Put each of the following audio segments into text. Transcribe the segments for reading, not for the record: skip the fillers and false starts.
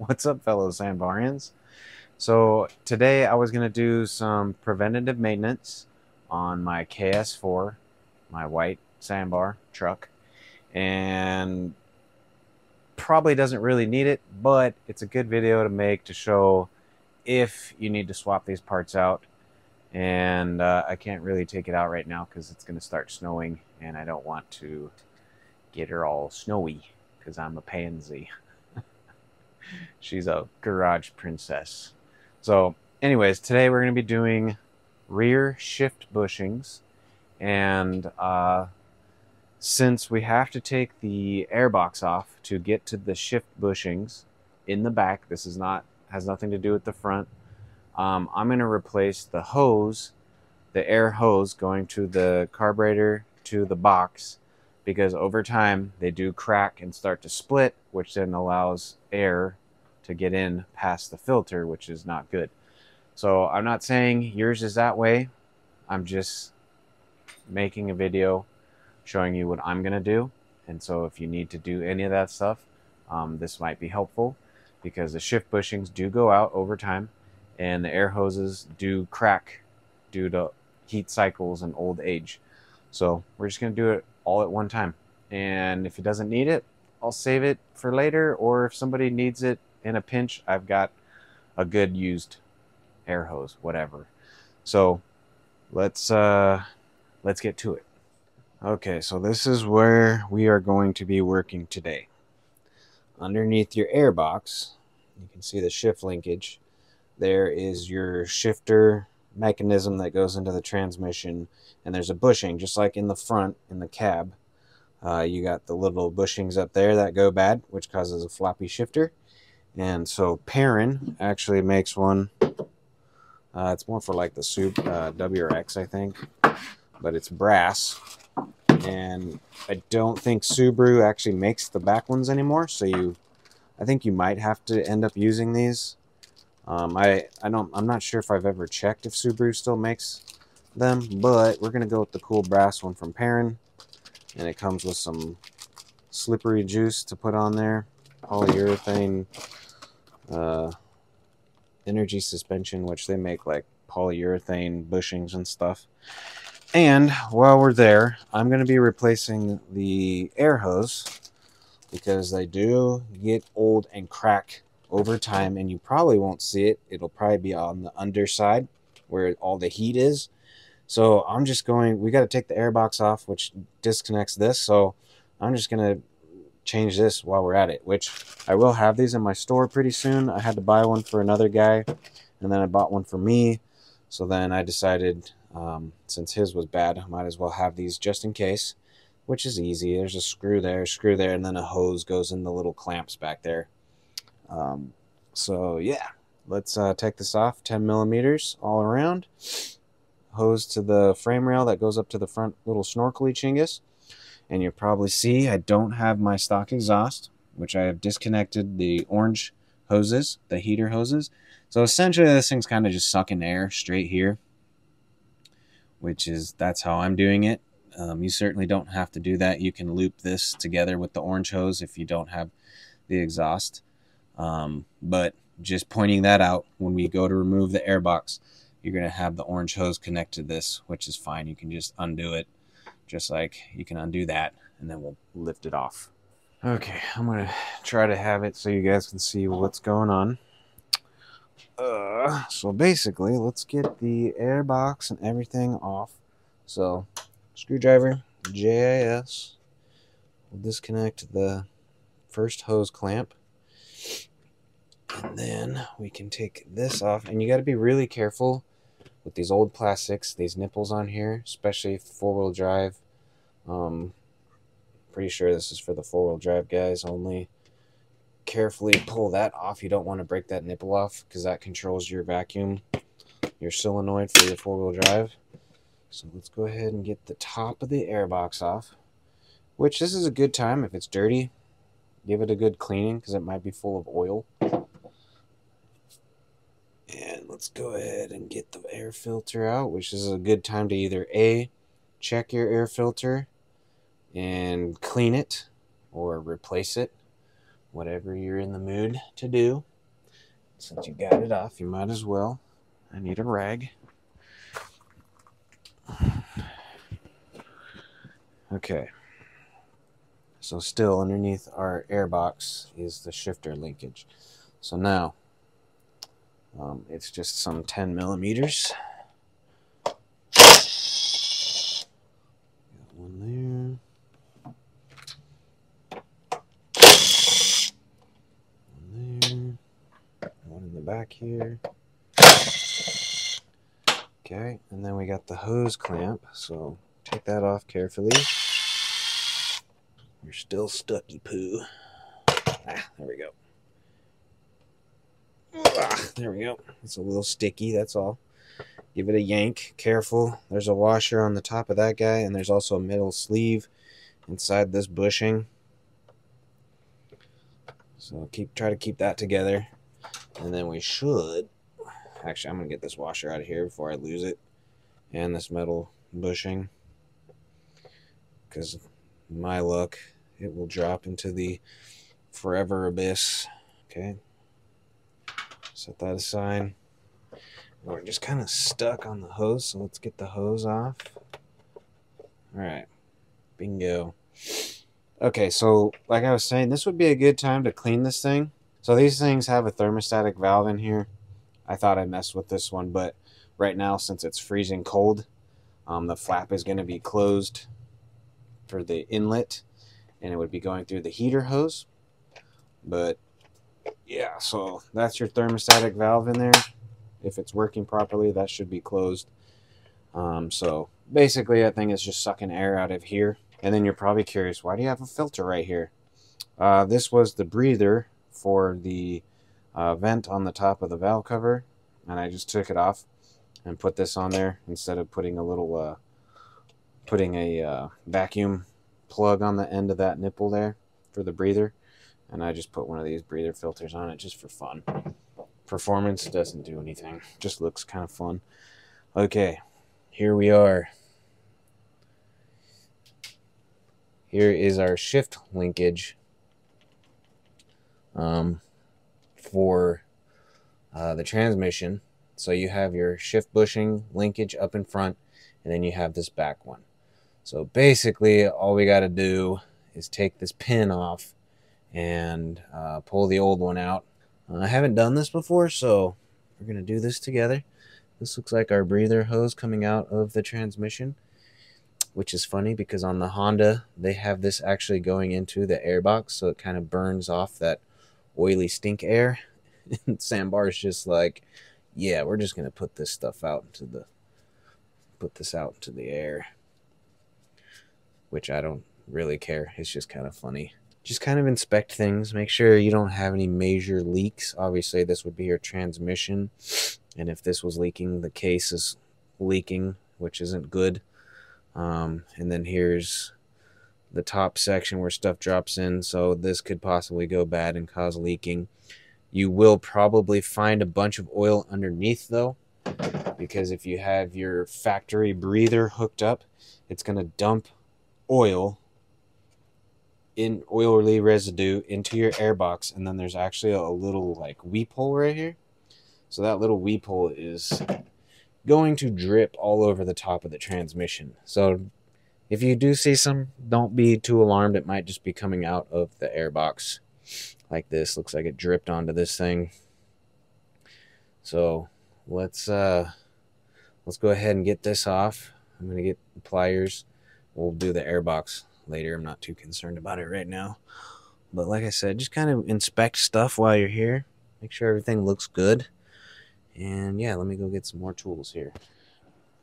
What's up, fellow Sambarians? So today I was going to do some preventative maintenance on my KS4, my white Sambar truck, and probably doesn't really need it, but it's a good video to make to show if you need to swap these parts out. And I can't really take it out right now because it's going to start snowing, and I don't want to get her all snowy because I'm a pansy. She's a garage princess. So, anyways, today we're going to be doing rear shift bushings. And since we have to take the airbox off to get to the shift bushings in the back, this is not has nothing to do with the front. I'm going to replace the hose, the air hose going to the carburetor to the box, because over time they do crack and start to split, which then allows air to get in past the filter, which is not good. So I'm not saying yours is that way. I'm just making a video showing you what I'm going to do. And so if you need to do any of that stuff, this might be helpful, because the shift bushings do go out over time and the air hoses do crack due to heat cycles and old age. So we're just going to do it all at one time. And if it doesn't need it, I'll save it for later. Or if somebody needs it in a pinch, I've got a good used air hose, whatever. So let's get to it. Okay, so this is where we are going to be working today. Underneath your air box, you can see the shift linkage. There is your shifter mechanism that goes into the transmission, and there's a bushing just like in the front in the cab. You got the little bushings up there that go bad, which causes a floppy shifter. And so PERRIN actually makes one. It's more for like the WRX, I think, but it's brass. And I don't think Subaru actually makes the back ones anymore, so I think you might have to end up using these. I'm not sure if I've ever checked if Subaru still makes them, but we're gonna go with the cool brass one from PERRIN, and it comes with some slippery juice to put on there, polyurethane energy suspension, which they make like polyurethane bushings and stuff. And while we're there, I'm going to be replacing the air hose, because they do get old and crack over time, and you probably won't see it. It'll probably be on the underside where all the heat is. So I'm just going, we got to take the air box off, which disconnects this. So I'm just going to change this while we're at it, which I will have these in my store pretty soon. I had to buy one for another guy, and then I bought one for me. So then I decided, since his was bad, I might as well have these just in case, which is easy. There's a screw there, and then a hose goes in the little clamps back there. So yeah, let's take this off. 10 millimeters all around. Hose to the frame rail that goes up to the front little snorkely chingus. And you'll probably see I don't have my stock exhaust, which I have disconnected the orange hoses, the heater hoses. So essentially this thing's kind of just sucking air straight here, that's how I'm doing it. You certainly don't have to do that. You can loop this together with the orange hose if you don't have the exhaust. But just pointing that out, when we go to remove the air box, you're going to have the orange hose connect to this, which is fine. You can just undo it, just like you can undo that, and then we'll lift it off. Okay, I'm going to try to have it so you guys can see what's going on. So basically, let's get the air box and everything off. So, screwdriver, JIS. We'll disconnect the first hose clamp. And then we can take this off. And you got to be really careful with these old plastics, these nipples on here, especially four-wheel drive. Pretty sure this is for the four-wheel drive guys only. Carefully pull that off. You don't want to break that nipple off, because that controls your vacuum, your solenoid for your four-wheel drive. So let's go ahead and get the top of the air box off, which this is a good time. If it's dirty, give it a good cleaning, because it might be full of oil. And let's go ahead and get the air filter out, which is a good time to either A, check your air filter and clean it, or replace it, whatever you're in the mood to do. Since you got it off, you might as well. I need a rag. Okay. So still underneath our airbox is the shifter linkage. So now it's just some 10 millimeters. Got one there. One there. One in the back here. Okay, and then we got the hose clamp. So take that off carefully. You're still stucky poo. There we go. There we go. It's a little sticky, that's all. Give it a yank. Careful. There's a washer on the top of that guy, and there's also a metal sleeve inside this bushing. So try to keep that together. And then we should... Actually, I'm going to get this washer out of here before I lose it. And this metal bushing. Because my luck, it will drop into the forever abyss. Okay. Set that aside. We're just kind of stuck on the hose, so let's get the hose off. Alright. Bingo. Okay, so like I was saying, this would be a good time to clean this thing. So these things have a thermostatic valve in here. I thought I messed with this one, but right now, since it's freezing cold, the flap is going to be closed for the inlet, and it would be going through the heater hose. But yeah, so that's your thermostatic valve in there. If it's working properly, that should be closed. So basically, that thing is just sucking air out of here. And then you're probably curious, why do you have a filter right here? This was the breather for the vent on the top of the valve cover, and I just took it off and put this on there instead of putting a little vacuum plug on the end of that nipple there for the breather. And I just put one of these breather filters on it just for fun. Performance doesn't do anything, just looks kind of fun. Okay, here we are. Here is our shift linkage for the transmission. So you have your shift bushing linkage up in front, and then you have this back one. So basically all we got to do is take this pin off and pull the old one out. I haven't done this before, so we're going to do this together. This looks like our breather hose coming out of the transmission, which is funny because on the Honda, they have this actually going into the airbox, so it kind of burns off that oily stink air. And Sambar is just like, yeah, we're just going to put this stuff out into the air, which I don't really care. It's just kind of funny. Just kind of inspect things, make sure you don't have any major leaks. Obviously, this would be your transmission, and if this was leaking, the case is leaking, which isn't good. And then here's the top section where stuff drops in, so this could possibly go bad and cause leaking. You will probably find a bunch of oil underneath, though, because if you have your factory breather hooked up, it's going to dump oily residue into your airbox, and then there's actually a little like weep hole right here. So that little weep hole is going to drip all over the top of the transmission. So if you do see some, don't be too alarmed. It might just be coming out of the airbox like this. Looks like it dripped onto this thing. So let's go ahead and get this off. I'm gonna get the pliers. We'll do the airbox later. I'm not too concerned about it right now. But like I said, just kind of inspect stuff while you're here. Make sure everything looks good. And yeah, let me go get some more tools here.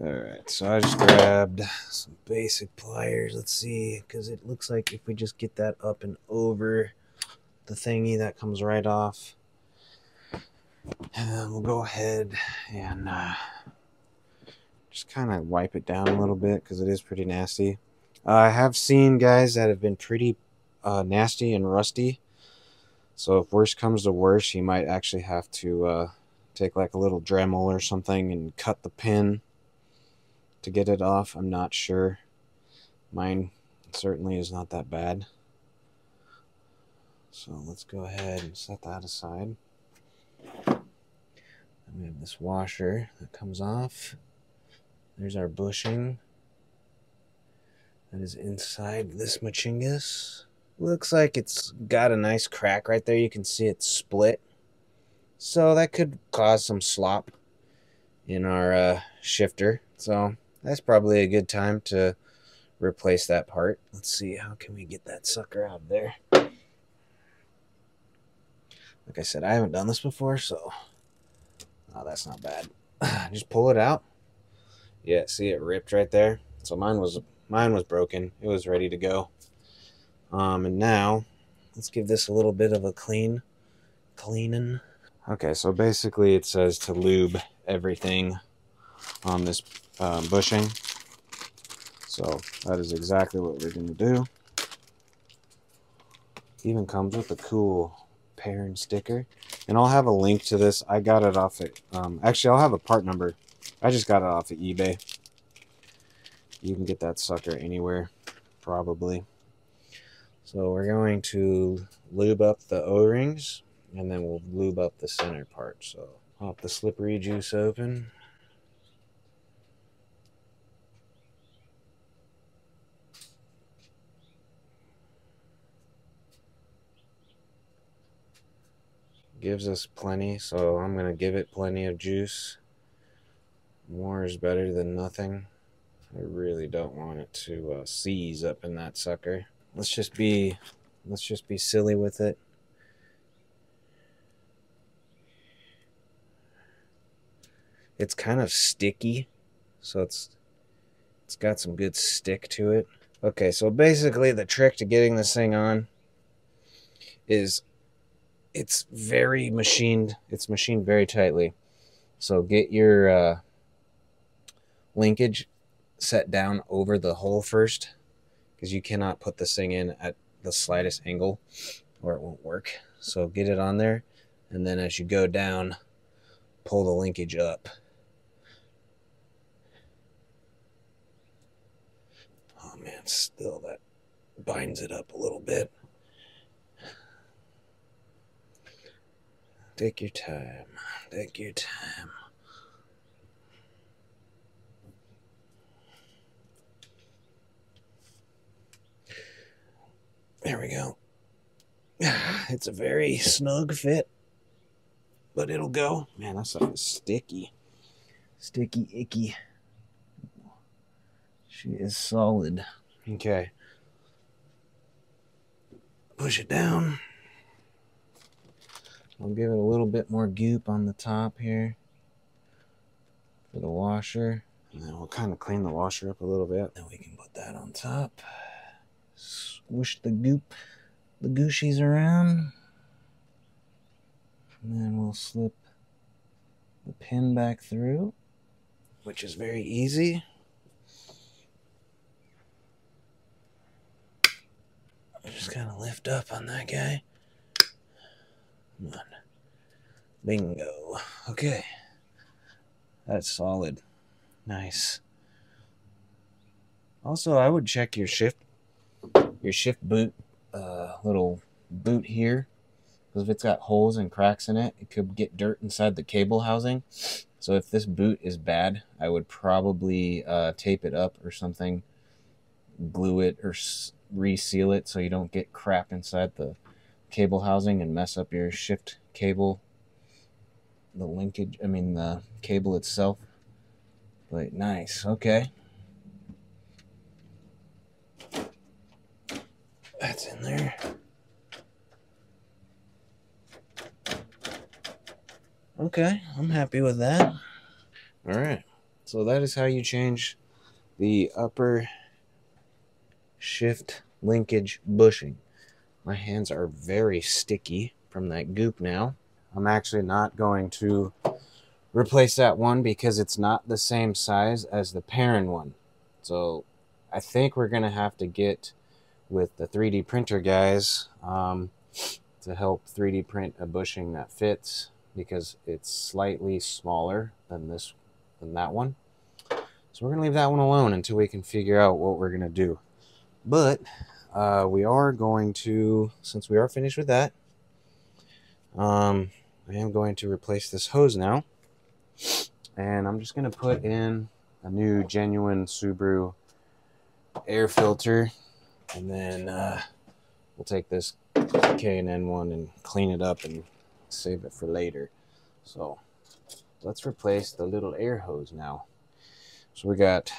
Alright, so I just grabbed some basic pliers. Let's see, because it looks like if we just get that up and over the thingy, that comes right off. And then we'll go ahead and just kind of wipe it down a little bit because it is pretty nasty. I have seen guys that have been pretty nasty and rusty. So if worse comes to worse, you might actually have to take like a little Dremel or something and cut the pin to get it off. I'm not sure. Mine certainly is not that bad. So let's go ahead and set that aside. We have this washer that comes off. There's our bushing that is inside this Machingus. Looks like it's got a nice crack right there. You can see it split. So that could cause some slop in our shifter. So that's probably a good time to replace that part. Let's see, how can we get that sucker out of there? Like I said, I haven't done this before, so oh, that's not bad. Just pull it out. Yeah, see it ripped right there. So mine was broken. It was ready to go. And now let's give this a little bit of a cleaning. Okay, so basically it says to lube everything on this bushing. So that is exactly what we're going to do. Even comes with a cool PERRIN sticker. And I'll have a link to this. I got it off at, actually I'll have a part number. I just got it off of eBay. You can get that sucker anywhere, probably. So we're going to lube up the O-rings, and then we'll lube up the center part. So pop the slippery juice open. Gives us plenty, so I'm going to give it plenty of juice. More is better than nothing. I really don't want it to seize up in that sucker. Let's just be silly with it. It's kind of sticky, so it's got some good stick to it. Okay, so basically the trick to getting this thing on is it's very machined. It's machined very tightly. So get your linkage set down over the hole first, because you cannot put this thing in at the slightest angle or it won't work. So get it on there, and then as you go down, pull the linkage up. Oh man, still that binds it up a little bit. Take your time. Take your time. There we go. It's a very snug fit, but it'll go. Man, that stuff is sticky. Sticky, icky. She is solid. Okay. Push it down. I'll give it a little bit more goop on the top here for the washer. And then we'll kind of clean the washer up a little bit. Then we can put that on top. Squish the goop, the gooshies around. And then we'll slip the pin back through, which is very easy. Just kind of lift up on that guy. Come on. Bingo. Okay. That's solid. Nice. Also, I would check your shift boot, little boot here, because if it's got holes and cracks in it, it could get dirt inside the cable housing. So if this boot is bad, I would probably tape it up or something, glue it or reseal it so you don't get crap inside the cable housing and mess up your shift cable, the linkage, I mean the cable itself. But nice. Okay. That's in there. Okay, I'm happy with that. All right, so that is how you change the upper shift linkage bushing. My hands are very sticky from that goop now. I'm actually not going to replace that one because it's not the same size as the PERRIN one. So I think we're gonna have to get with the 3D printer guys to help 3D print a bushing that fits, because it's slightly smaller than that one. So we're gonna leave that one alone until we can figure out what we're gonna do. But we are going to, since we are finished with that, I am going to replace this hose now. And I'm just going to put in a new genuine Subaru air filter, and then we'll take this K&N one and clean it up and save it for later. So let's replace the little air hose now. So we got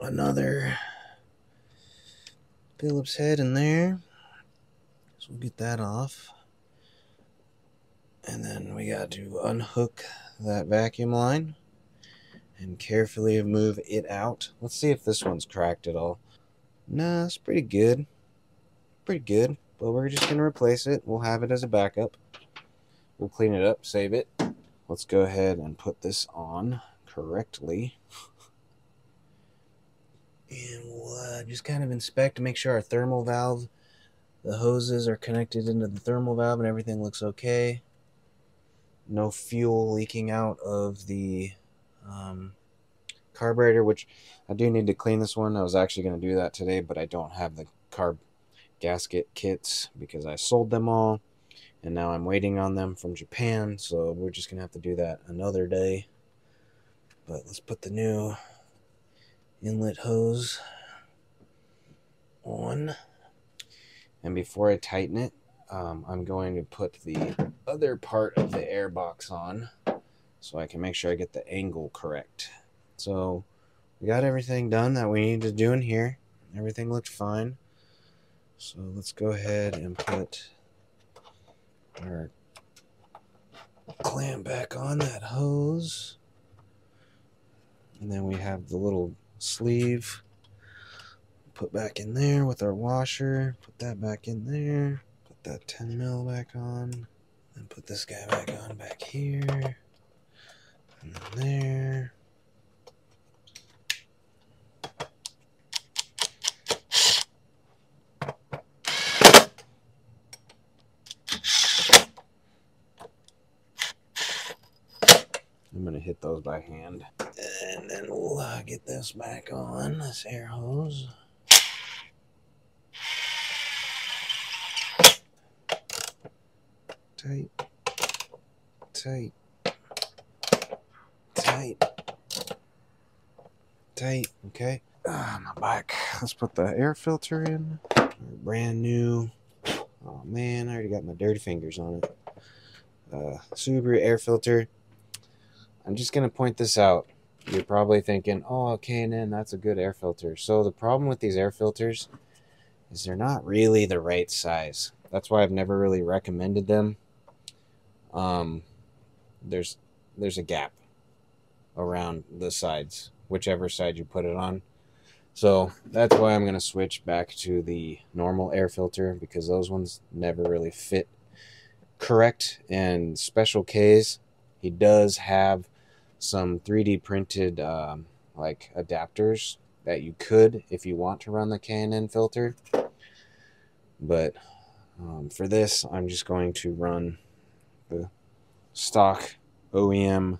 another Phillips head in there, so we'll get that off. And then we got to unhook that vacuum line and carefully move it out. Let's see if this one's cracked at all. Nah, it's pretty good. Pretty good. But we're just going to replace it. We'll have it as a backup. We'll clean it up, save it. Let's go ahead and put this on correctly. And we'll just kind of inspect to make sure our thermal valve, the hoses are connected into the thermal valve and everything looks okay. No fuel leaking out of the carburetor, which I do need to clean this one. I was actually going to do that today, but I don't have the carb gasket kits because I sold them all, and now I'm waiting on them from Japan, so we're just going to have to do that another day. But let's put the new inlet hose on. And before I tighten it, I'm going to put the other part of the air box on so I can make sure I get the angle correct. So we got everything done that we need to do in here. Everything looked fine. So let's go ahead and put our clamp back on that hose. And then we have the little sleeve put back in there with our washer. Put that back in there. Put that 10 mil back on. And put this guy back on back here. And then there. I'm going to hit those by hand. And then we'll get this back on, this air hose. Tight. Tight. Tight. Tight. Okay. My back. Let's put the air filter in. Brand new. Oh man, I already got my dirty fingers on it. Subaru air filter. I'm just going to point this out. You're probably thinking, oh, K&N, that's a good air filter. So the problem with these air filters is they're not really the right size. That's why I've never really recommended them. There's a gap around the sides, whichever side you put it on. So that's why I'm going to switch back to the normal air filter, because those ones never really fit correct. And Special K's, he does have some 3D printed like adapters that you could, if you want to run the K&N filter. But for this, I'm just going to run the stock OEM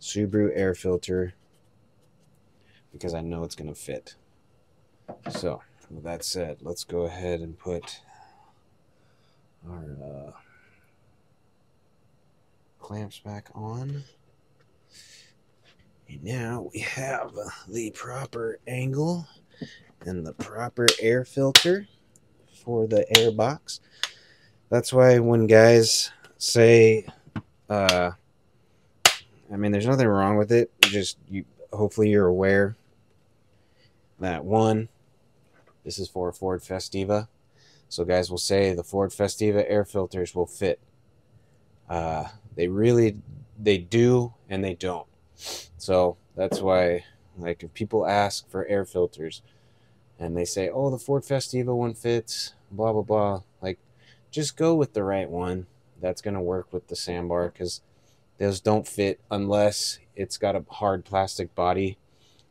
Subaru air filter because I know it's going to fit. So with that said, let's go ahead and put our clamps back on. And now we have the proper angle and the proper air filter for the air box. That's why when guys say, I mean, there's nothing wrong with it. Just hopefully you're aware that one, this is for a Ford Festiva. So guys will say the Ford Festiva air filters will fit. They do and they don't. So that's why, like, if people ask for air filters and they say, oh, the Ford Festiva one fits, blah, blah, blah, like, just go with the right one. That's going to work with the Sambar, because those don't fit unless it's got a hard plastic body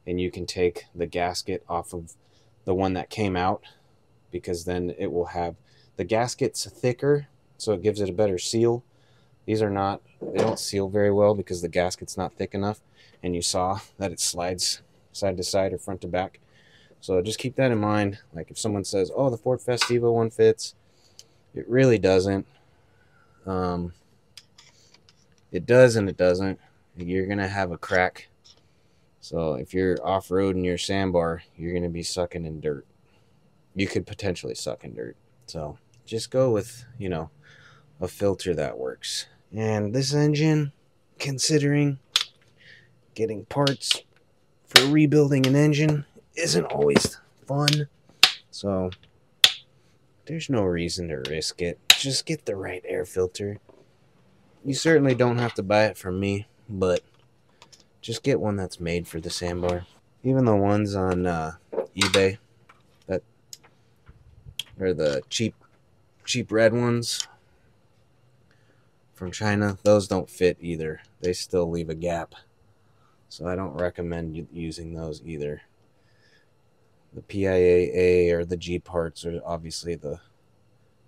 and you can take the gasket off of the one that came out, because then it will have, the gasket's thicker, so it gives it a better seal. These are not, they don't seal very well because the gasket's not thick enough, and you saw that it slides side to side or front to back. So just keep that in mind. Like if someone says, oh, the Ford Festiva one fits, it really doesn't. It does and it doesn't. You're gonna have a crack. So if you're off-roading your sandbar, you're gonna be sucking in dirt. You could potentially suck in dirt. So just go with, a filter that works. And this engine, considering getting parts for rebuilding an engine isn't always fun. So there's no reason to risk it. Just get the right air filter. You certainly don't have to buy it from me, but just get one that's made for the sandbar. Even the ones on eBay that are the cheap red ones from China, those don't fit either. They still leave a gap. So I don't recommend using those either. The PIAA or the G parts, or obviously the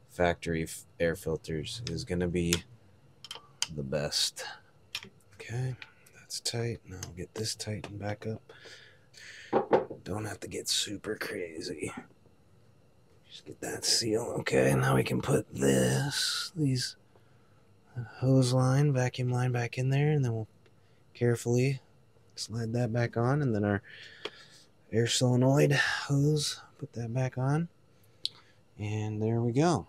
factory air filters, is going to be the best. Okay, that's tight. Now I'll get this tightened back up. Don't have to get super crazy. Just get that seal. Okay, now we can put these hose line, vacuum line back in there, and then we'll carefully slide that back on, and then our air solenoid hose, put that back on, and there we go.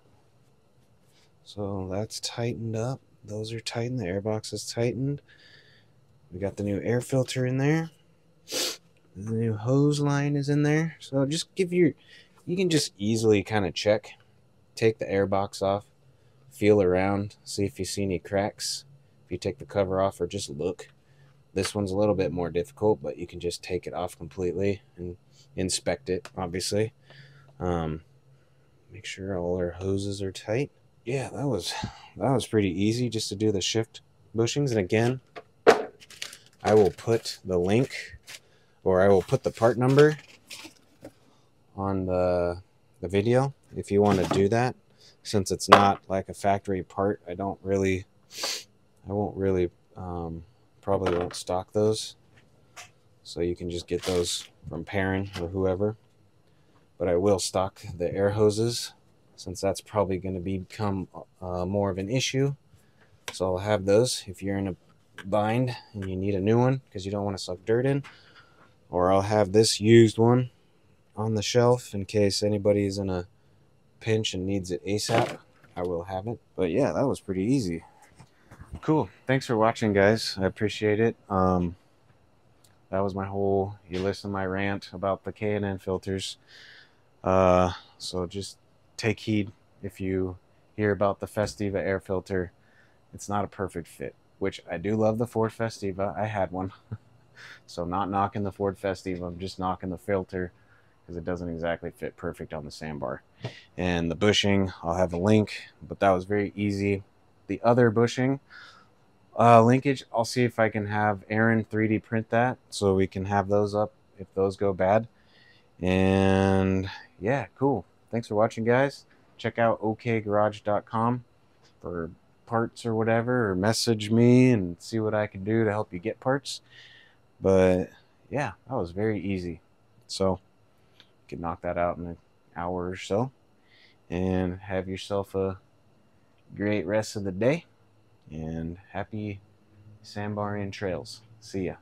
So that's tightened up. Those are tightened. The airbox is tightened. We got the new air filter in there. The new hose line is in there. So just you can just easily kind of check, take the airbox off, feel around, see if you see any cracks. If you take the cover off, or just look. This one's a little bit more difficult, but you can just take it off completely and inspect it, obviously. Make sure all our hoses are tight. Yeah, that was pretty easy, just to do the shift bushings. And again, I will put the link, or I will put the part number on the video if you want to do that. Since it's not like a factory part, I won't really probably won't stock those, so you can just get those from PERRIN or whoever. But I will stock the air hoses, since that's probably going to become more of an issue. So I'll have those if you're in a bind and you need a new one because you don't want to suck dirt in. Or I'll have this used one on the shelf in case anybody's in a pinch and needs it ASAP. I will have it. But yeah, that was pretty easy. Cool. Thanks for watching, guys. I appreciate it. That was my whole, you listen to my rant about the K&N filters. So just take heed if you hear about the Festiva air filter. It's not a perfect fit, which I do love the Ford Festiva. I had one. So not knocking the Ford Festiva, I'm just knocking the filter because it doesn't exactly fit perfect on the sandbar. And the bushing, I'll have a link, but that was very easy. The other bushing, linkage, I'll see if I can have Aaron 3D print that so we can have those up if those go bad. And yeah, cool. Thanks for watching, guys. Check out okgarage.com for parts or whatever, or message me and see what I can do to help you get parts. But yeah, that was very easy. So you can knock that out in an hour or so and have yourself a great rest of the day, and happy Sambarian trails. See ya.